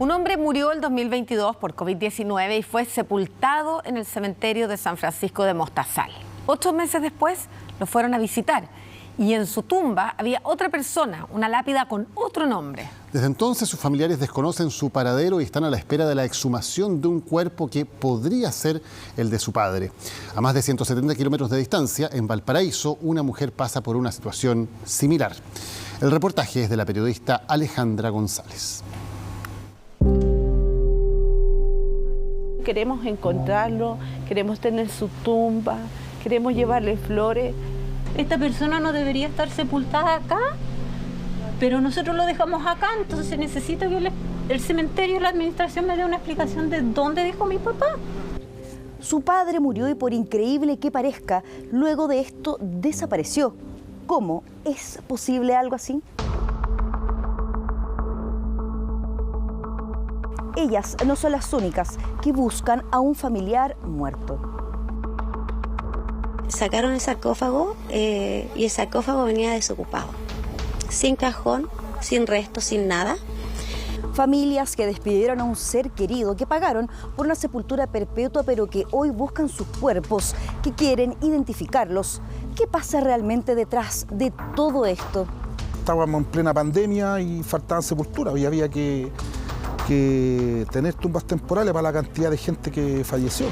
Un hombre murió el 2022 por COVID-19 y fue sepultado en el cementerio de San Francisco de Mostazal. 8 meses después lo fueron a visitar y en su tumba había otra persona, una lápida con otro nombre. Desde entonces sus familiares desconocen su paradero y están a la espera de la exhumación de un cuerpo que podría ser el de su padre. A más de 170 kilómetros de distancia, en Valparaíso, una mujer pasa por una situación similar. El reportaje es de la periodista Alejandra González. Queremos encontrarlo, queremos tener su tumba, queremos llevarle flores. Esta persona no debería estar sepultada acá, pero nosotros lo dejamos acá, entonces necesito que el cementerio, la administración me dé una explicación de dónde dejó mi papá. Su padre murió y, por increíble que parezca, luego de esto desapareció. ¿Cómo es posible algo así? Ellas no son las únicas que buscan a un familiar muerto. Sacaron el sarcófago y el sarcófago venía desocupado, sin cajón, sin resto, sin nada. Familias que despidieron a un ser querido, que pagaron por una sepultura perpetua, pero que hoy buscan sus cuerpos, que quieren identificarlos. ¿Qué pasa realmente detrás de todo esto? Estábamos en plena pandemia y faltaban sepulturas y había que tener tumbas temporales para la cantidad de gente que falleció.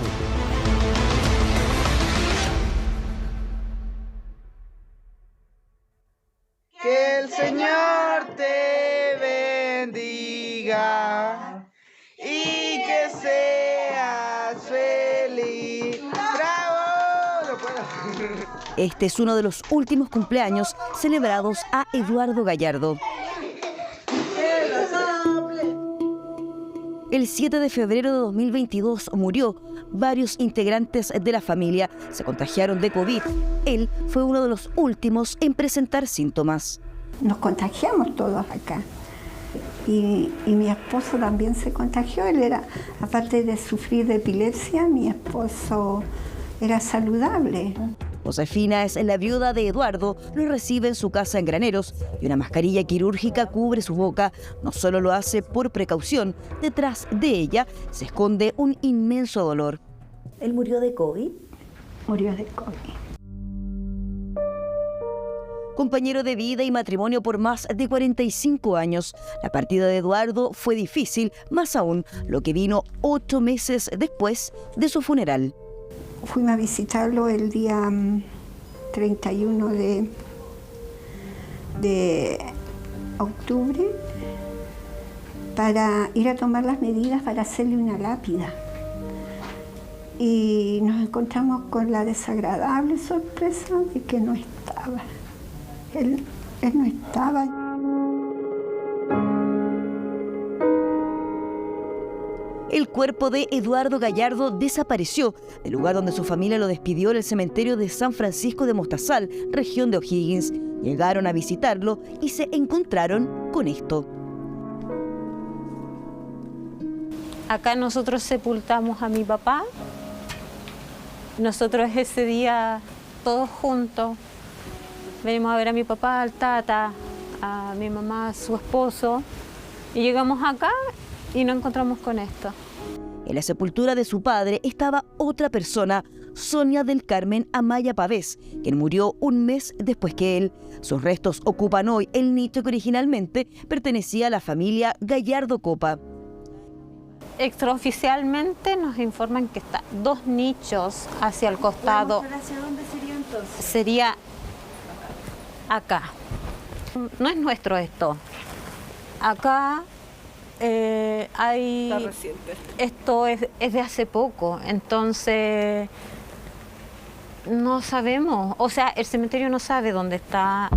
Que el Señor te bendiga y que seas feliz. ¡Bravo! No puedo. Este es uno de los últimos cumpleaños celebrados a Eduardo Gallardo. El 7 de febrero de 2022 murió. Varios integrantes de la familia se contagiaron de COVID. Él fue uno de los últimos en presentar síntomas. Nos contagiamos todos acá. Y mi esposo también se contagió. Él era, aparte de sufrir de epilepsia, mi esposo era saludable. Josefina es la viuda de Eduardo, lo recibe en su casa en Graneros y una mascarilla quirúrgica cubre su boca. No solo lo hace por precaución, detrás de ella se esconde un inmenso dolor. ¿Él murió de COVID? Murió de COVID. Compañero de vida y matrimonio por más de 45 años, la partida de Eduardo fue difícil, más aún lo que vino 8 meses después de su funeral. Fuimos a visitarlo el día 31 de octubre para ir a tomar las medidas para hacerle una lápida. Y nos encontramos con la desagradable sorpresa de que no estaba. Él no estaba. El cuerpo de Eduardo Gallardo desapareció del lugar donde su familia lo despidió, en el cementerio de San Francisco de Mostazal, región de O'Higgins. Llegaron a visitarlo y se encontraron con esto. Acá nosotros sepultamos a mi papá. Nosotros ese día, todos juntos, venimos a ver a mi papá, al tata, a mi mamá, a su esposo, y llegamos acá y nos encontramos con esto. En la sepultura de su padre estaba otra persona, Sonia del Carmen Amaya Pavés, quien murió un mes después que él. Sus restos ocupan hoy el nicho que originalmente pertenecía a la familia Gallardo Copa. Extraoficialmente nos informan que está 2 nichos hacia el costado. ¿Hacia dónde sería entonces? Sería acá. No es nuestro esto. Acá hay... Está reciente. Esto es de hace poco, entonces no sabemos. O sea, el cementerio no sabe dónde está.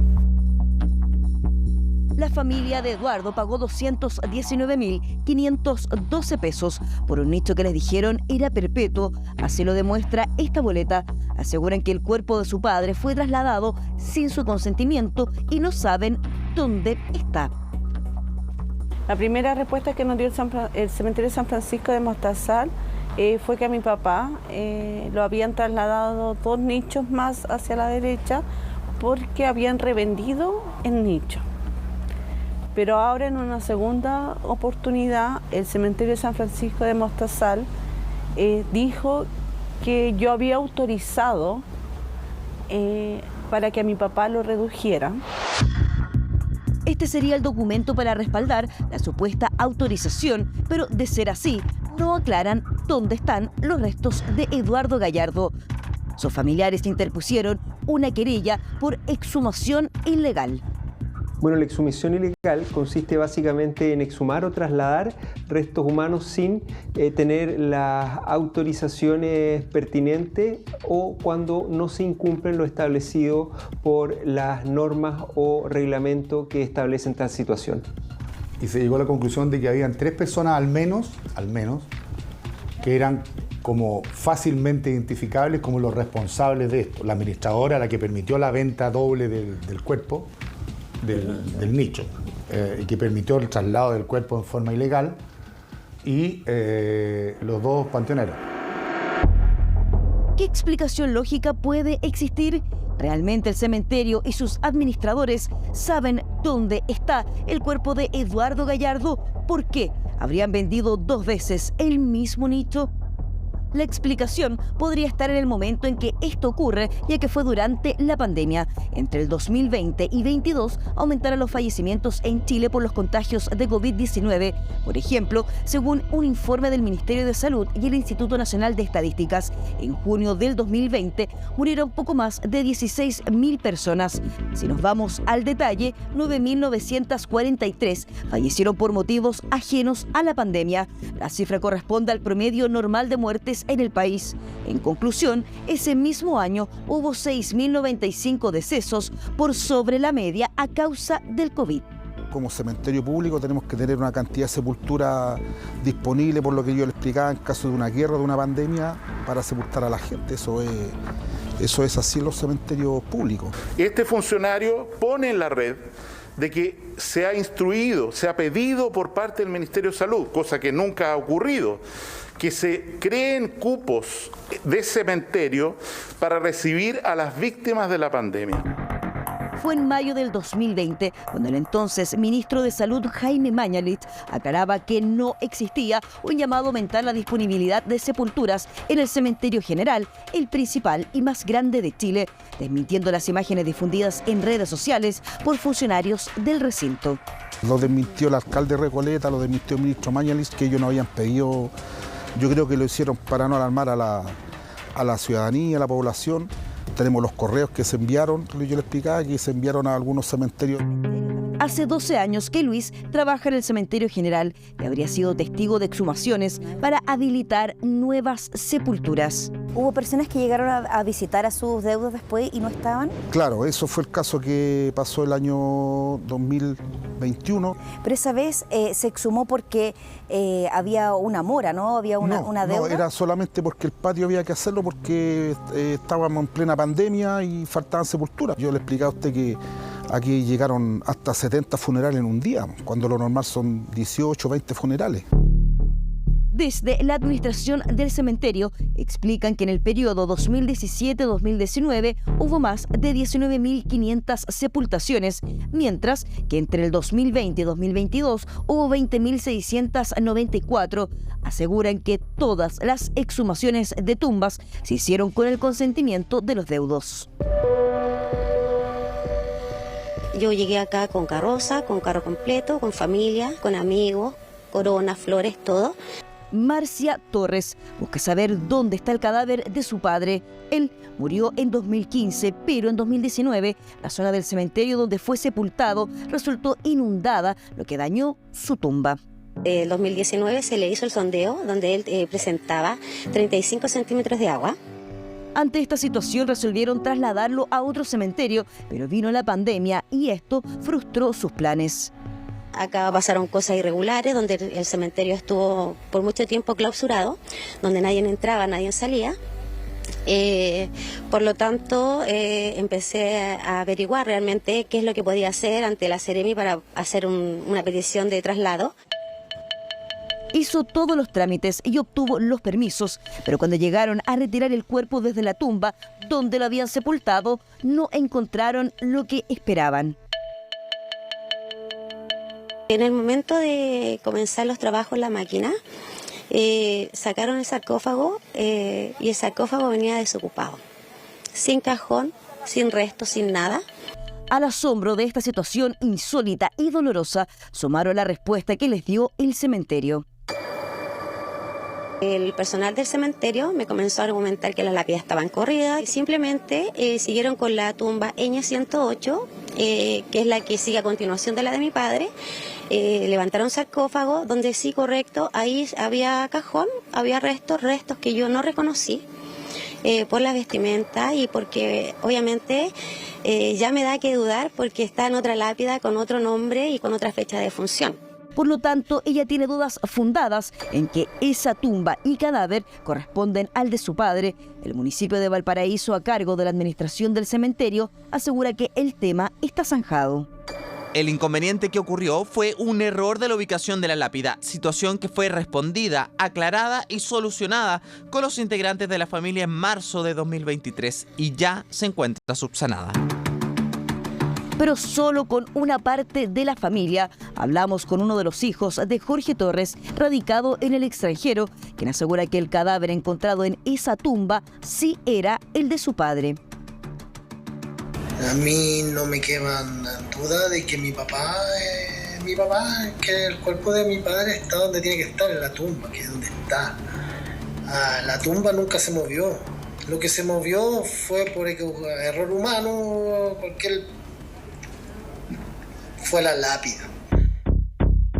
La familia de Eduardo pagó 219.512 pesos por un nicho que les dijeron era perpetuo. Así lo demuestra esta boleta. Aseguran que el cuerpo de su padre fue trasladado sin su consentimiento y no saben dónde está. La primera respuesta que nos dio el cementerio de San Francisco de Mostazal fue que a mi papá lo habían trasladado 2 nichos más hacia la derecha porque habían revendido el nicho. Pero ahora, en una segunda oportunidad, el cementerio de San Francisco de Mostazal dijo que yo había autorizado para que a mi papá lo redujeran. Este sería el documento para respaldar la supuesta autorización, pero de ser así, no aclaran dónde están los restos de Eduardo Gallardo. Sus familiares interpusieron una querella por exhumación ilegal. Bueno, la exhumación ilegal consiste básicamente en exhumar o trasladar restos humanos sin tener las autorizaciones pertinentes o cuando no se incumplen lo establecido por las normas o reglamentos que establecen tal situación. Y se llegó a la conclusión de que habían 3 personas al menos, que eran como fácilmente identificables como los responsables de esto. La administradora, la que permitió la venta doble del cuerpo, del nicho, y que permitió el traslado del cuerpo en forma ilegal, y los 2 panteoneros. ¿Qué explicación lógica puede existir? ¿Realmente el cementerio y sus administradores saben dónde está el cuerpo de Eduardo Gallardo? ¿Por qué habrían vendido 2 veces el mismo nicho? La explicación podría estar en el momento en que esto ocurre, ya que fue durante la pandemia. Entre el 2020 y 2022 aumentaron los fallecimientos en Chile por los contagios de COVID-19. Por ejemplo, según un informe del Ministerio de Salud y el Instituto Nacional de Estadísticas, en junio del 2020 murieron poco más de 16.000 personas. Si nos vamos al detalle, 9.943 fallecieron por motivos ajenos a la pandemia. La cifra corresponde al promedio normal de muertes en el país. En conclusión, ese mismo año hubo 6.095 decesos por sobre la media a causa del COVID. Como cementerio público tenemos que tener una cantidad de sepultura disponible, por lo que yo le explicaba, en caso de una guerra o de una pandemia, para sepultar a la gente. Eso es así en los cementerios públicos. Este funcionario pone en la red de que se ha instruido, se ha pedido por parte del Ministerio de Salud, cosa que nunca ha ocurrido, que se creen cupos de cementerio para recibir a las víctimas de la pandemia. Fue en mayo del 2020 cuando el entonces ministro de Salud, Jaime Mañalich, aclaraba que no existía un llamado a aumentar la disponibilidad de sepulturas en el cementerio general, el principal y más grande de Chile, desmintiendo las imágenes difundidas en redes sociales por funcionarios del recinto. Lo desmintió el alcalde Recoleta, lo desmintió el ministro Mañalich, que ellos no habían pedido. Yo creo que lo hicieron para no alarmar a la ciudadanía, a la población. Tenemos los correos que se enviaron, yo le explicaba, que se enviaron a algunos cementerios. Hace 12 años que Luis trabaja en el cementerio general y habría sido testigo de exhumaciones para habilitar nuevas sepulturas. ¿Hubo personas que llegaron a visitar a sus deudos después y no estaban? Claro, eso fue el caso que pasó el año 2021. Pero esa vez se exhumó porque había una mora, ¿no? Había una deuda. No, era solamente porque el patio había que hacerlo porque estábamos en plena pandemia y faltaban sepulturas. Yo le explicaba a usted que aquí llegaron hasta 70 funerales en un día, cuando lo normal son 18 o 20 funerales. Desde la administración del cementerio explican que en el periodo 2017-2019 hubo más de 19.500 sepultaciones, mientras que entre el 2020 y 2022 hubo 20.694. Aseguran que todas las exhumaciones de tumbas se hicieron con el consentimiento de los deudos. Yo llegué acá con carroza, con carro completo, con familia, con amigos, coronas, flores, todo. Marcia Torres busca saber dónde está el cadáver de su padre. Él murió en 2015, pero en 2019 la zona del cementerio donde fue sepultado resultó inundada, lo que dañó su tumba. En 2019 se le hizo el sondeo donde él presentaba 35 centímetros de agua. Ante esta situación resolvieron trasladarlo a otro cementerio, pero vino la pandemia y esto frustró sus planes. Acá pasaron cosas irregulares, donde el cementerio estuvo por mucho tiempo clausurado, donde nadie entraba, nadie salía. Por lo tanto, empecé a averiguar realmente qué es lo que podía hacer ante la Seremi para hacer una petición de traslado. Hizo todos los trámites y obtuvo los permisos, pero cuando llegaron a retirar el cuerpo desde la tumba donde lo habían sepultado, no encontraron lo que esperaban. En el momento de comenzar los trabajos en la máquina, sacaron el sarcófago y el sarcófago venía desocupado, sin cajón, sin resto, sin nada. Al asombro de esta situación insólita y dolorosa, sumaron la respuesta que les dio el cementerio. El personal del cementerio me comenzó a argumentar que las lápidas estaban corridas y simplemente siguieron con la tumba Ñ 108, que es la que sigue a continuación de la de mi padre. Levantaron sarcófago donde sí, correcto, ahí había cajón, había restos que yo no reconocí por la vestimenta y porque obviamente ya me da que dudar porque está en otra lápida con otro nombre y con otra fecha de defunción. Por lo tanto, ella tiene dudas fundadas en que esa tumba y cadáver corresponden al de su padre. El municipio de Valparaíso, a cargo de la administración del cementerio, asegura que el tema está zanjado. El inconveniente que ocurrió fue un error de la ubicación de la lápida, situación que fue respondida, aclarada y solucionada con los integrantes de la familia en marzo de 2023 y ya se encuentra subsanada. Pero solo con una parte de la familia. Hablamos con uno de los hijos de Jorge Torres, radicado en el extranjero, quien asegura que el cadáver encontrado en esa tumba sí era el de su padre. A mí no me queda duda de que mi papá, que el cuerpo de mi padre está donde tiene que estar, en la tumba, que es donde está. La tumba nunca se movió. Lo que se movió fue por error humano, fue la lápida.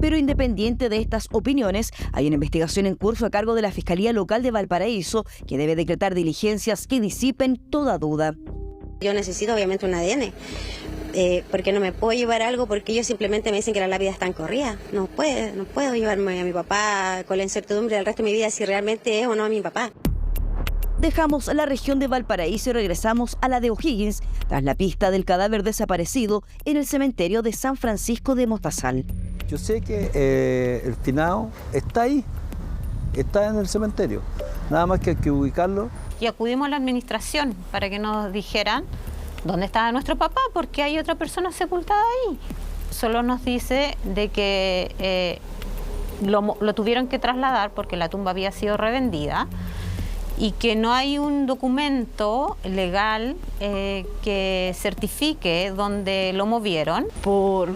Pero independiente de estas opiniones, hay una investigación en curso a cargo de la Fiscalía Local de Valparaíso que debe decretar diligencias que disipen toda duda. Yo necesito obviamente un ADN, porque no me puedo llevar algo porque ellos simplemente me dicen que la lápida está corrida. No puedo llevarme a mi papá con la incertidumbre del resto de mi vida si realmente es o no mi papá. Dejamos la región de Valparaíso y regresamos a la de O'Higgins, tras la pista del cadáver desaparecido en el cementerio de San Francisco de Mostazal. Yo sé que el finado está ahí, está en el cementerio, nada más que hay que ubicarlo. Y acudimos a la administración para que nos dijeran dónde estaba nuestro papá, porque hay otra persona sepultada ahí. Solo nos dice de que lo tuvieron que trasladar porque la tumba había sido revendida y que no hay un documento legal que certifique dónde lo movieron. Por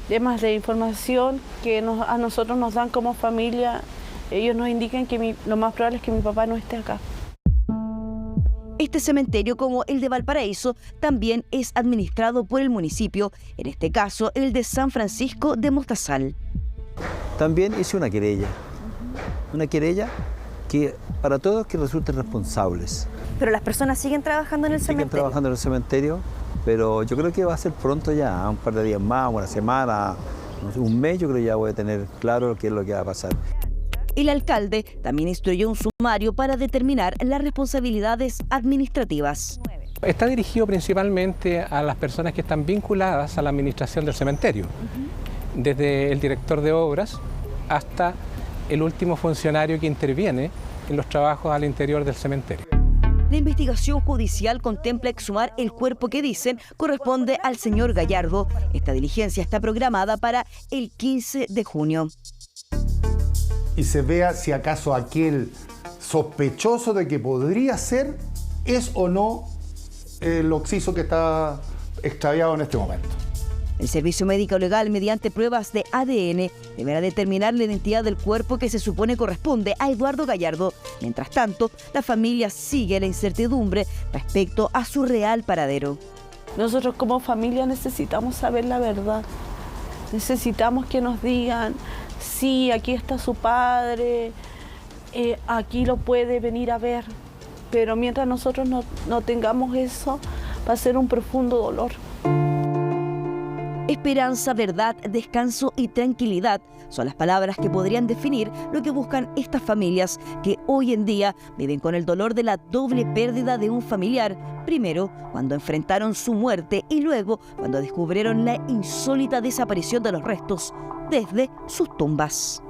temas de información que a nosotros nos dan como familia, ellos nos indican que lo más probable es que mi papá no esté acá. Este cementerio, como el de Valparaíso, también es administrado por el municipio, en este caso el de San Francisco de Mostazal. También hice una querella que para todos que resulten responsables. Pero las personas siguen trabajando en el cementerio. Siguen trabajando en el cementerio, pero yo creo que va a ser pronto ya, un par de días más, una semana, no sé, un mes, yo creo que ya voy a tener claro qué es lo que va a pasar. El alcalde también instruyó un sumario para determinar las responsabilidades administrativas. Está dirigido principalmente a las personas que están vinculadas a la administración del cementerio, desde el director de obras hasta el último funcionario que interviene en los trabajos al interior del cementerio. La investigación judicial contempla exhumar el cuerpo que dicen corresponde al señor Gallardo. Esta diligencia está programada para el 15 de junio. Y se vea si acaso aquel sospechoso de que podría ser es o no el occiso que está extraviado en este momento. El Servicio Médico Legal, mediante pruebas de ADN, deberá determinar la identidad del cuerpo que se supone corresponde a Eduardo Gallardo. Mientras tanto, la familia sigue la incertidumbre respecto a su real paradero. Nosotros como familia necesitamos saber la verdad. Necesitamos que nos digan, sí, aquí está su padre, aquí lo puede venir a ver. Pero mientras nosotros no tengamos eso, va a ser un profundo dolor. Esperanza, verdad, descanso y tranquilidad son las palabras que podrían definir lo que buscan estas familias que hoy en día viven con el dolor de la doble pérdida de un familiar. Primero, cuando enfrentaron su muerte y luego cuando descubrieron la insólita desaparición de los restos desde sus tumbas.